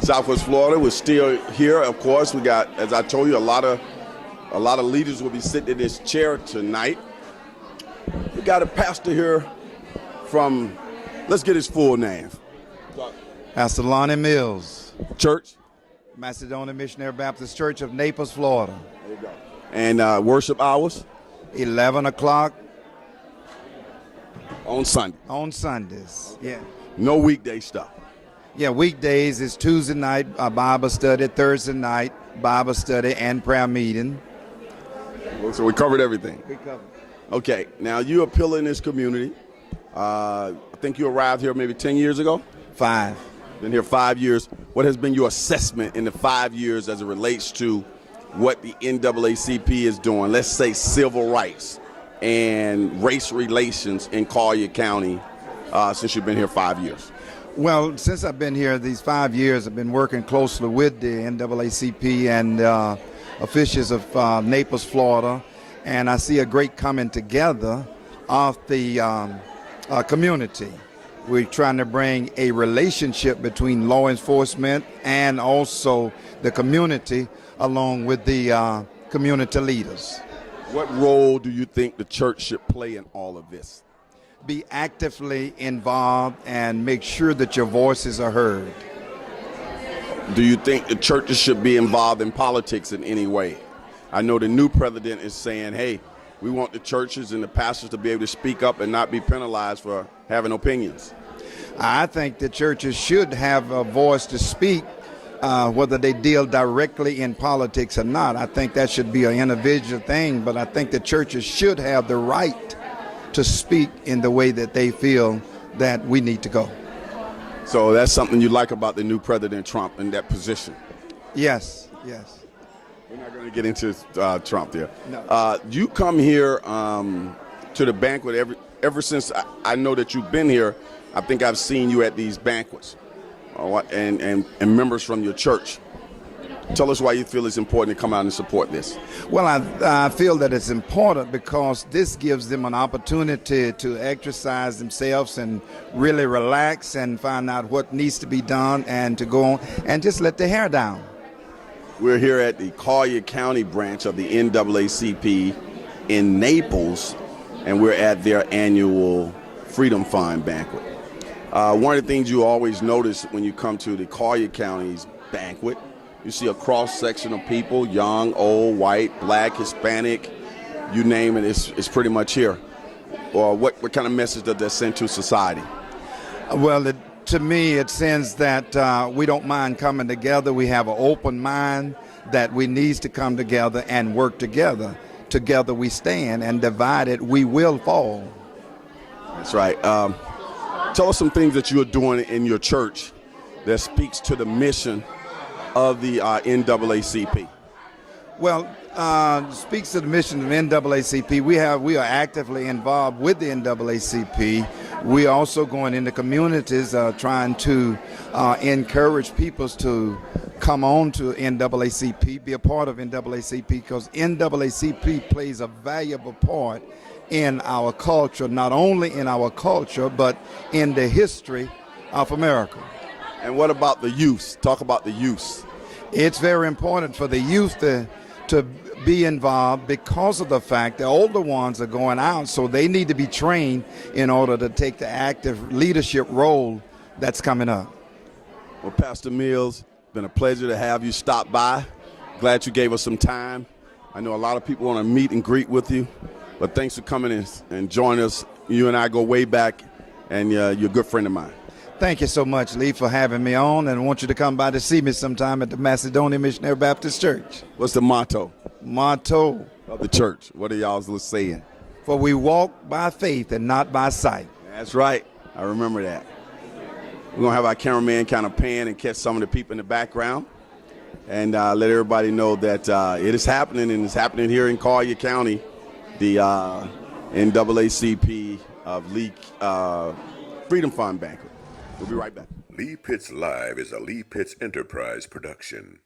Southwest Florida. We're still here. Of course, we got, as I told you, a lot of leaders will be sitting in this chair tonight. We got a pastor here from, let's get his full name. Pastor Lonnie Mills. Church? Macedonia Missionary Baptist Church of Naples, Florida. There you go. And worship hours? 11 o'clock. On Sunday? On Sundays, yeah. No weekday stuff? Yeah, weekdays is Tuesday night Bible study, Thursday night Bible study and prayer meeting. So we covered everything? We covered. Okay, now you're a pillar in this community. I think you arrived here maybe 10 years ago? 5. Been here 5 years. What has been your assessment in the 5 years as it relates to what the NAACP is doing? Let's say civil rights and race relations in Collier County since you've been here 5 years. Well, since I've been here these 5 years, I've been working closely with the NAACP and officials of Naples, Florida, and I see a great coming together of the community. We're trying to bring a relationship between law enforcement and also the community along with the community leaders. What role do you think the church should play in all of this? Be actively involved and make sure that your voices are heard. Do you think the churches should be involved in politics in any way? I know the new president is saying, hey, we want the churches and the pastors to be able to speak up and not be penalized for having opinions. I think the churches should have a voice to speak, whether they deal directly in politics or not. I think that should be an individual thing, but I think the churches should have the right to speak in the way that they feel that we need to go. So that's something you like about the new President Trump in that position? Yes, yes. We're not going to get into Trump there. No. You come here to the banquet ever since I know that you've been here. I think I've seen you at these banquets and members from your church. Tell us why you feel it's important to come out and support this. Well, I feel that it's important because this gives them an opportunity to exercise themselves and really relax and find out what needs to be done and to go on and just let their hair down. We're here at the Collier County branch of the NAACP in Naples, and we're at their annual Freedom Fund banquet. One of the things you always notice when you come to the Collier County's banquet, you see a cross-section of people, young, old, white, black, Hispanic, you name it, it's pretty much here. Or what kind of message does that send to society? Well, to me, it sends that we don't mind coming together. We have an open mind that we need to come together and work together. Together we stand, and divided we will fall. That's right. Tell us some things that you're doing in your church that speaks to the mission of the NAACP. Well, speaks to the mission of NAACP. We are actively involved with the NAACP. We are also going into communities trying to encourage people to come on to NAACP, be a part of NAACP, because NAACP plays a valuable part in our culture, not only in our culture, but in the history of America. And what about the youth? Talk about the youth. It's very important for the youth to be involved because of the fact the older ones are going out, so they need to be trained in order to take the active leadership role that's coming up. Well, Pastor Mills, been a pleasure to have you stop by. Glad you gave us some time. I know a lot of people want to meet and greet with you, but thanks for coming and joining us. You and I go way back, and you're a good friend of mine. Thank you so much, Lee, for having me on, and I want you to come by to see me sometime at the Macedonia Missionary Baptist Church. What's the motto? Motto of the church. What are y'all saying? For we walk by faith and not by sight. That's right. I remember that. We're going to have our cameraman kind of pan and catch some of the people in the background and let everybody know that it is happening, and it's happening here in Collier County, the NAACP of Lee Freedom Fund banquet. We'll be right back. Lee Pitts Live is a Lee Pitts Enterprise production.